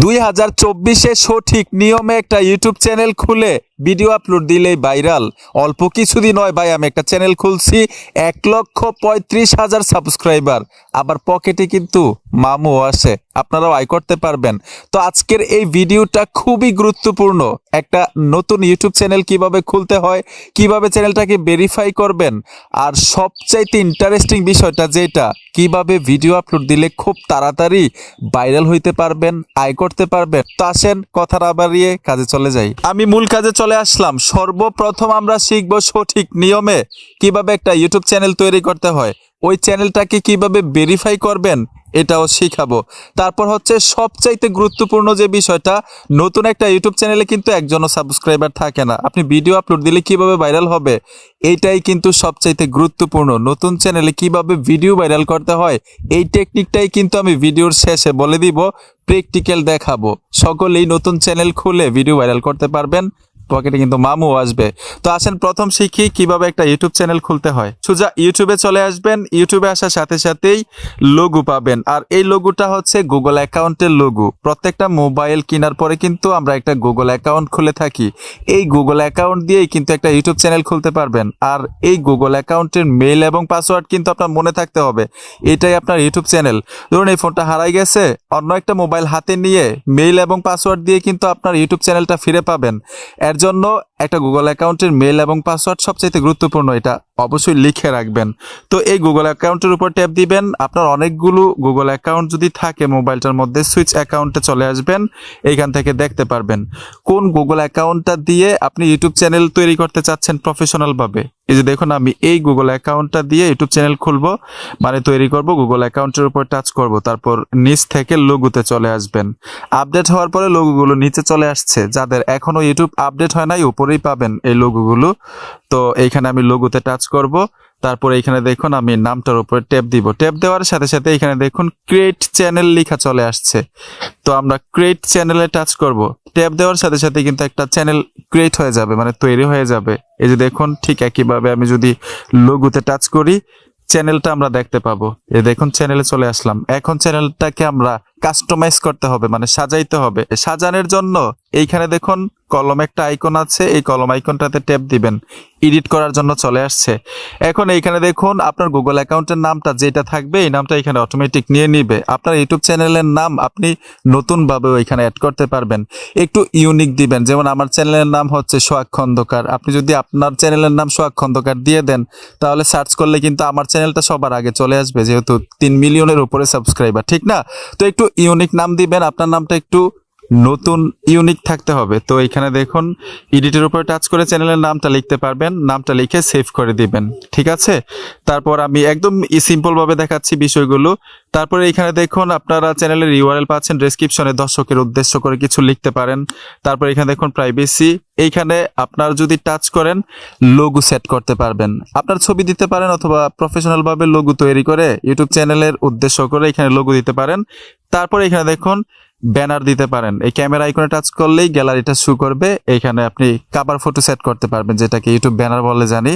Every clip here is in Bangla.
2024-এ সঠিক নিয়মে একটা ইউটিউব চ্যানেল খুলে ভিডিও আপলোড দিলেই ভাইরাল। অল্প কিছুদিন নয় ভাই, আমি একটা চ্যানেল খুলছি, 1,35,000 সাবস্ক্রাইবার, আবার পকেটে কিন্তু মামুও আসে, আপনারাও আয় করতে পারবেন। তো আজকের এই ভিডিওটা খুবই গুরুত্বপূর্ণ। একটা নতুন ইউটিউব চ্যানেল কিভাবে খুলতে হয়, কিভাবে চ্যানেলটাকে ভেরিফাই করবেন, আর সবচাইতে ইন্টারেস্টিং বিষয়টা যেটা, কিভাবে ভিডিও আপলোড দিলে খুব তাড়াতাড়ি ভাইরাল হইতে পারবেন, আয় করতে পারবেন। তো আসেন কথা না বাড়িয়ে কাজে চলে যাই। আমি মূল কাজে চলে আসলাম। সর্বপ্রথম আমরা শিখব সঠিক নিয়মে কিভাবে একটা ইউটিউব চ্যানেল তৈরি করতে হয়, ওই চ্যানেলটাকে কিভাবে ভেরিফাই করবেন এটাও শিখাবো। তারপর হচ্ছে সবচাইতে গুরুত্বপূর্ণ যে বিষয়টা, নতুন একটা ইউটিউব চ্যানেলে কিন্তু একজনও সাবস্ক্রাইবার থাকে না, আপনি ভিডিও আপলোড দিলে কিভাবে ভাইরাল হবে এইটাই কিন্তু সবচাইতে গুরুত্বপূর্ণ। নতুন চ্যানেলে কিভাবে ভিডিও ভাইরাল করতে হয় এই টেকনিকটাই কিন্তু আমি ভিডিওর শেষে বলে দিব, প্র্যাকটিক্যাল দেখাবো। সকলেই নতুন চ্যানেল খুলে ভিডিও ভাইরাল করতে পারবেন, পকেটে কিন্তু মামু আসবে। তো আসেন প্রথম শিখি কিভাবে একটা ইউটিউব চ্যানেল খুলতে হয়। সোজা ইউটিউবে চলে আসবেন। ইউটিউবে আসার সাথে সাথেই লোগো পাবেন, আর এই লোগোটা হচ্ছে গুগল অ্যাকাউন্টের লোগো। প্রত্যেকটা মোবাইল কেনার পরে কিন্তু আমরা একটা গুগল অ্যাকাউন্ট খুলে থাকি। এই গুগল অ্যাকাউন্ট দিয়েই কিন্তু একটা ইউটিউব চ্যানেল খুলতে পারবেন। আর এই গুগল অ্যাকাউন্টের মেইল এবং পাসওয়ার্ড কিন্তু আপনার মনে থাকতে হবে, এটাই আপনার ইউটিউব চ্যানেল। ধরুন এই ফোনটা হারাই গেছে, অন্য একটা মোবাইল হাতে নিয়ে মেইল এবং পাসওয়ার্ড দিয়ে কিন্তু আপনার ইউটিউব চ্যানেলটা ফিরে পাবেন। এর জন্য একটা গুগল অ্যাকাউন্টের মেল এবং পাসওয়ার্ড সবচেয়ে গুরুত্বপূর্ণ, এটা অবশ্যই লিখে রাখবেন। তো এই গুগল অ্যাকাউন্টের উপর ট্যাপ দিবেন। আপনার অনেকগুলো গুগল অ্যাকাউন্ট যদি থাকে মোবাইলটার মধ্যে, সুইচ অ্যাকাউন্টে চলে আসবেন। এইখান থেকে দেখতে পারবেন কোন গুগল অ্যাকাউন্টটা দিয়ে আপনি ইউটিউব চ্যানেল তৈরি করতে চাচ্ছেন প্রফেশনাল ভাবে। এই যে দেখুন, আমি এই গুগল অ্যাকাউন্টটা দিয়ে ইউটিউব চ্যানেল খুলবো, মানে তৈরি করব। গুগল অ্যাকাউন্টের উপর টাচ করব, তারপর নিচ থেকে লোগোতে চলে আসবেন। আপডেট হওয়ার পরে লোগোগুলো নিচে চলে আসছে। যাদের এখনো ইউটিউব আপডেট হয় নাই, উপরেই পাবেন এই লোগোগুলো। তো এইখানে আমি লোগোতে টাচ করব, তারপর এইখানে দেখুন আমি নামটার উপরে ট্যাপ দিব। ট্যাপ দেওয়ার সাথে সাথে এখানে দেখুন ক্রিয়েট চ্যানেল লেখা চলে আসছে। তো আমরা ক্রিয়েট চ্যানেলে টাচ করব। ট্যাপ দেওয়ার সাথে সাথে কিন্তু একটা চ্যানেল ক্রিয়েট হয়ে যাবে, মানে তৈরি হয়ে যাবে। এই যে দেখুন, ঠিক একইভাবে আমি যদি লোগোতে টাচ করি, চ্যানেলটা আমরা দেখতে পাবো। এই দেখুন চ্যানেলে চলে আসলাম। এখন চ্যানেলটাকে আমরা কাস্টমাইজ করতে হবে, মানে সাজাইতে হবে। সাজানোর জন্য এইখানে দেখুন কলম একটা আইকন আছে, এই কলম আইকনটাতে ট্যাপ দিবেন। এডিট করার জন্য চলে আসছে। এখন এইখানে দেখুন আপনার গুগল অ্যাকাউন্টের নামটা যেটা থাকবে, এই নামটা এখানে অটোমেটিক নিয়ে নিবে। আপনার ইউটিউব চ্যানেলের নাম আপনি নতুনভাবে এখানে অ্যাড করতে পারবেন, একটু ইউনিক দিবেন। যেমন আমার চ্যানেলের নাম হচ্ছে সোহাগ খন্দকার। আপনি যদি আপনার চ্যানেলের নাম সোহাগ খন্দকার দিয়ে দেন, তাহলে সার্চ করলে কিন্তু আমার চ্যানেলটা সবার আগে চলে আসবে, যেহেতু 3 মিলিয়নের উপরে সাবস্ক্রাইবার, ঠিক না? তো একটু ইউনিক নাম দিবেন, আপনার নামটা একটু নতুন ইউনিক থাকতে হবে। তো এখানে দেখুন এডিটের উপরে টাচ করে চ্যানেলের নামটা লিখতে পারবেন, নামটা লিখে সেভ করে দিবেন, ঠিক আছে? তারপর আমি একদম সিম্পল ভাবে দেখাচ্ছি বিষয়গুলো। তারপরে এখানে দেখুন আপনারা চ্যানেলের ইউআরএল পাচ্ছেন, ডেসক্রিপশনে দর্শকের উদ্দেশ্য করে কিছু লিখতে পারেন। তারপর এখানে দেখুন প্রাইভেসি, এইখানে আপনার যদি টাচ করেন লোগো সেট করতে পারবেন। আপনার ছবি দিতে পারেন, অথবা প্রফেশনাল ভাবে লোগো তৈরি করে ইউটিউব চ্যানেলের উদ্দেশ্য করে এখানে লোগো দিতে পারেন। তারপর এখানে দেখুন ব্যানার দিতে পারেন। এই ক্যামেরা আইকনে টাচ করলেই গ্যালারিটা শো করবে। এইখানে আপনি কভার ফটো সেট করতে পারবেন, যেটাকে ইউটিউব ব্যানার বলে জানি।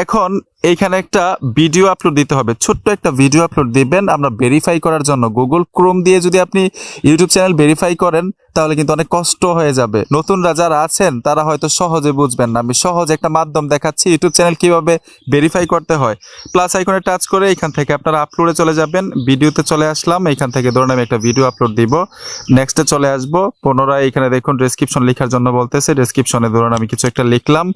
এখন এইখানে একটা ভিডিও আপলোড দিতে হবে, ছোট্ট একটা ভিডিও আপলোড দিবেন আমরা ভেরিফাই করার জন্য। গুগল ক্রোম দিয়ে যদি আপনি ইউটিউব চ্যানেল ভেরিফাই করেন, তাহলে কিন্তু অনেক কষ্ট হয়ে যাবে। নতুনরা যারা আছেন তারা হয়তো সহজে বুঝবেন না। আমি সহজ একটা মাধ্যম দেখাচ্ছি ইউটিউব চ্যানেল কিভাবে ভেরিফাই করতে হয়। প্লাস আইকনে টাচ করে এখান থেকে আপনারা আপলোডে চলে যাবেন। ভিডিওতে চলে আসলাম, এখান থেকে ধরুন আমি একটা ভিডিও আপলোড দিব। নেক্সটে চলে আসবো, পুনরায় এখানে দেখুন ডেসক্রিপশন লেখার জন্য বলতেছে, ডেসক্রিপশনে ধরুন আমি কিছু একটা লিখলাম।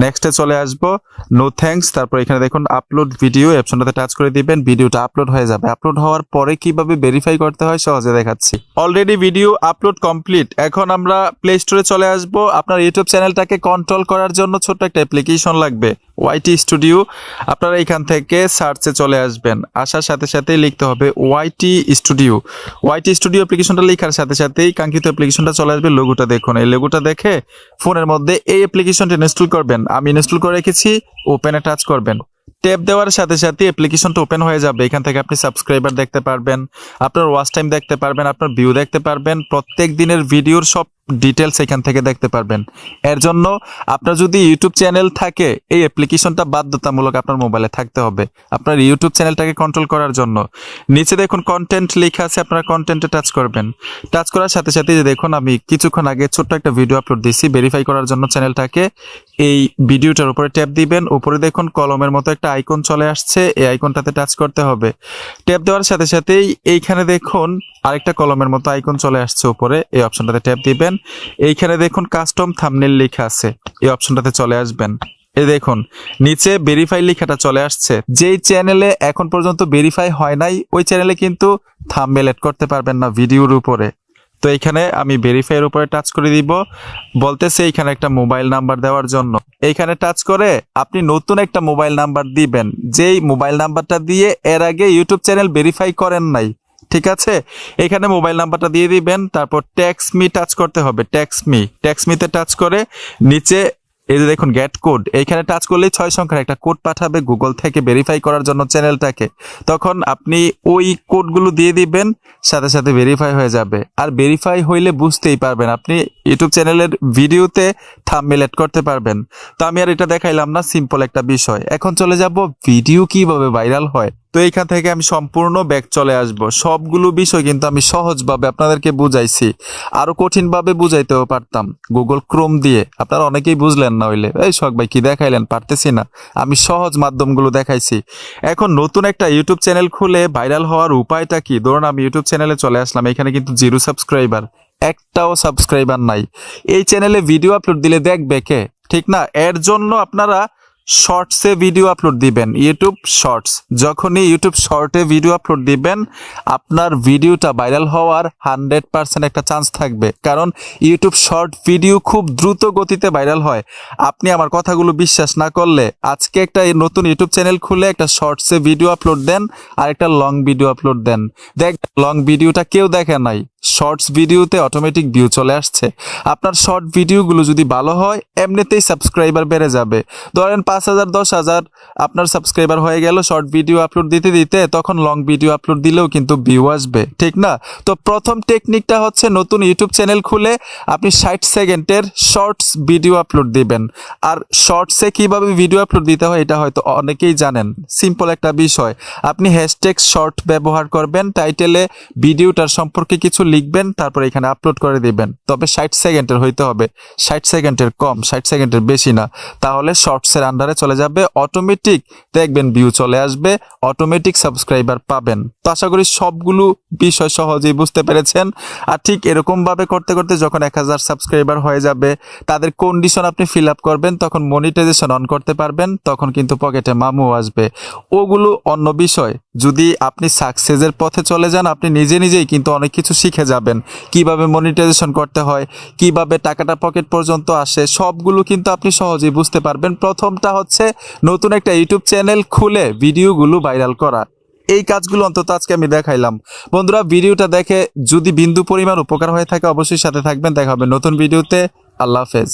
নেক্সটে চলে আসবো, নো থ্যাঙ্কস। তারপর এখানে দেখুন আপলোড ভিডিও, অপশনটাতে টাচ করে দিবেন, ভিডিওটা আপলোড হয়ে যাবে। আপলোড হওয়ার পরে কিভাবে ভেরিফাই করতে হয় সহজে দেখাচ্ছি। Already video upload complete. এখন আমরা প্লে স্টোরে চলে আসবো। আপনার ইউটিউব চ্যানেলটাকে কন্ট্রোল করার জন্য ছোট্ট একটা অ্যাপ্লিকেশন লাগবে, ওয়াইটি স্টুডিও। আপনারা এখান থেকে সার্চে চলে আসবেন, আসার সাথে সাথেই লিখতে হবে ওয়াইটি স্টুডিও। ওয়াইটি স্টুডিও অ্যাপ্লিকেশনটা লেখার সাথে সাথেই কাঙ্ক্ষিত অ্যাপ্লিকেশনটা চলে আসবে। লোগোটা দেখুন, এই লোগোটা দেখে ফোনের মধ্যে এই অ্যাপ্লিকেশনটা ইনস্টল করবেন। আমি ইনস্টল করে রেখেছি, ওপেনে টাচ করবেন। ট্যাপ দেওয়ার সাথে সাথে অ্যাপ্লিকেশনটা ওপেন হয়ে যাবে। এখান থেকে আপনি সাবস্ক্রাইবার দেখতে পারবেন, আপনার ওয়াচ টাইম দেখতে পারবেন, আপনার ভিউ দেখতে পারবেন, প্রত্যেক দিনের ভিডিওর সব ডিটেলস এখান থেকে দেখতে পারবেন। এর জন্য আপনার যদি ইউটিউব চ্যানেল থাকে এই অ্যাপ্লিকেশনটা বাধ্যতামূলক আপনার মোবাইলে থাকতে হবে আপনার ইউটিউব চ্যানেলটাকে কন্ট্রোল করার জন্য। নিচে দেখুন কন্টেন্ট লেখা আছে, আপনারা কন্টেন্টে টাচ করবেন। টাচ করার সাথে সাথে যে দেখুন আমি কিছুক্ষণ আগে ছোট্ট একটা ভিডিও আপলোড দিয়েছি ভেরিফাই করার জন্য চ্যানেলটাকে। এই ভিডিওটার উপরে ট্যাপ দিবেন, উপরে দেখুন কলমের মতো একটা আইকন চলে আসছে, এই আইকনটাতে টাচ করতে হবে। ট্যাপ দেওয়ার সাথে সাথেই এইখানে দেখুন আরেকটা কলমের মতো আইকন চলে আসছে উপরে, এই অপশনটাতে ট্যাপ দিবেন। এইখানে দেখুন কাস্টম থাম্বনেল লেখা আছে, এই অপশনটাতে চলে আসবেন। এই দেখুন নিচে ভেরিফাই লেখাটা চলে আসছে। যেই চ্যানেলে এখন পর্যন্ত ভেরিফাই হয় নাই ওই চ্যানেলে কিন্তু থাম্বনেল এড করতে পারবেন না ভিডিওর উপরে। তো এখানে আমি ভেরিফাই এর উপরে টাচ করে দিব, বলতেছে এখানে একটা মোবাইল নাম্বার দেওয়ার জন্য। এইখানে টাচ করে আপনি নতুন একটা মোবাইল নাম্বার দিবেন, যেই মোবাইল নাম্বারটা দিয়ে এর আগে ইউটিউব চ্যানেল ভেরিফাই করেন নাই। ঠিক আছে, এখানে মোবাইল নাম্বারটা দিয়ে দিবেন, তারপর ট্যাক্স মি টাচ করতে হবে। ট্যাক্স মিতে টাচ করে নিচে এই যে দেখুন গেট কোড, এইখানে টাচ করলেই 6 সংখ্যার একটা কোড পাঠাবে গুগল থেকে ভেরিফাই করার জন্য চ্যানেলটাকে। তখন আপনি ওই কোডগুলো দিয়ে দিবেন, সাথে সাথে ভেরিফাই হয়ে যাবে। আর ভেরিফাই হইলে বুঝতেই পারবেন আপনি ইউটিউব চ্যানেলের ভিডিওতে থাম্বনেল এড করতে পারবেন। তো আমি আর এটা দেখাইলাম না, সিম্পল একটা বিষয়। এখন চলে যাব ভিডিও কিভাবে ভাইরাল হয়। তো এইখান থেকে আমি সম্পূর্ণ ব্যাক চলে আসব। সবগুলো বিষয় কিন্তু আমি সহজভাবে আপনাদেরকে বুঝাইছি, আরো কঠিনভাবে বুঝাইতেও পারতাম গুগল ক্রোম দিয়ে, আপনারা অনেকেই বুঝলেন না হইলে এই শখ ভাই কি দেখাইলেন, পারতেছি না। আমি সহজ মাধ্যমগুলো দেখাইছি। এখন নতুন একটা ইউটিউব চ্যানেল খুলে ভাইরাল হওয়ার উপায়টা কি? ধরুন আমি ইউটিউব চ্যানেলে চলে আসলাম, এখানে কিন্তু 0 সাবস্ক্রাইবার, একটাও সাবস্ক্রাইবার নাই। এই চ্যানেলে ভিডিও আপলোড দিলে দেখবে কে? ঠিক না? এর জন্য আপনারা শর্টসে ভিডিও আপলোড দিবেন, ইউটিউব শর্টস। যখনই ইউটিউব শর্টে ভিডিও আপলোড দিবেন আপনার ভিডিওটা ভাইরাল হওয়ার 100% একটা চান্স থাকবে, কারণ ইউটিউব শর্ট ভিডিও খুব দ্রুত গতিতে ভাইরাল হয়। আপনি আমার কথাগুলো বিশ্বাস না করলে আজকে একটা নতুন ইউটিউব চ্যানেল খুলে একটা শর্টসে ভিডিও আপলোড দেন আর একটা লং ভিডিও আপলোড দেন, দেখ লং ভিডিওটা কেউ দেখে নাই, শর্টস ভিডিওতে অটোমেটিক ভিউ চলে আসছে। আপনার শর্ট ভিডিওগুলো যদি ভালো হয় এমনিতেই সাবস্ক্রাইবার বেড়ে যাবে। ধরেন 5,000 10,000 আপনার সাবস্ক্রাইবার হয়ে গেল শর্ট ভিডিও আপলোড দিতে দিতে, তখন লং ভিডিও আপলোড দিলেও কিন্তু ভিউ আসবে। ঠিক না? তো প্রথম টেকনিকটা হচ্ছে নতুন ইউটিউব চ্যানেল খুলে আপনি 60 সেকেন্ডের শর্টস ভিডিও আপলোড দিবেন। আর শর্টসে কিভাবে ভিডিও আপলোড দিতে হয় এটা হয়তো অনেকেই জানেন, সিম্পল একটা বিষয়। আপনি হ্যাশট্যাগ শর্ট ব্যবহার করবেন, টাইটেলে ভিডিওটার সম্পর্কে কিছু লিখবেন, তারপর এখানে আপলোড করে দিবেন। তবে 60 সেকেন্ডের হইতে হবে, 60 সেকেন্ডের কম, 60 সেকেন্ডের বেশি না, তাহলে শর্টসের আন্ডারে চলে যাবে। অটোমেটিক দেখবেন ভিউ চলে আসবে, অটোমেটিক সাবস্ক্রাইবার পাবেন। তো আশা করি সবগুলো বিষয় সহজেই বুঝতে পেরেছেন। আর ঠিক এরকম ভাবে করতে করতে যখন 1000 সাবস্ক্রাইবার হয়ে যাবে তাদের কন্ডিশন আপনি ফিল আপ করবেন, তখন মনিটাইজেশন অন করতে পারবেন, তখন কিন্তু পকেটে মামু আসবে। ওগুলো অন্য বিষয়। যদি আপনি সাকসেসের পথে চলে যান আপনি নিজে নিজেই কিন্তু অনেক কিছু শিখে যাবেন, কিভাবে মনিটাইজেশন করতে হয়, কিভাবে টাকাটা পকেট পর্যন্ত আসে, সবগুলো কিন্তু আপনি সহজেই বুঝতে পারবেন। প্রথমটা হচ্ছে নতুন একটা ইউটিউব চ্যানেল খুলে ভিডিওগুলো ভাইরাল করা। এই কাজগুলো অন্তত আজকে আমি দেখাইলাম। বন্ধুরা ভিডিওটা দেখে যদি বিন্দু পরিমাণ উপকার হয়ে থাকে অবশ্যই সাথে থাকবেন। দেখা হবে নতুন ভিডিওতে। আল্লাহ হাফেজ।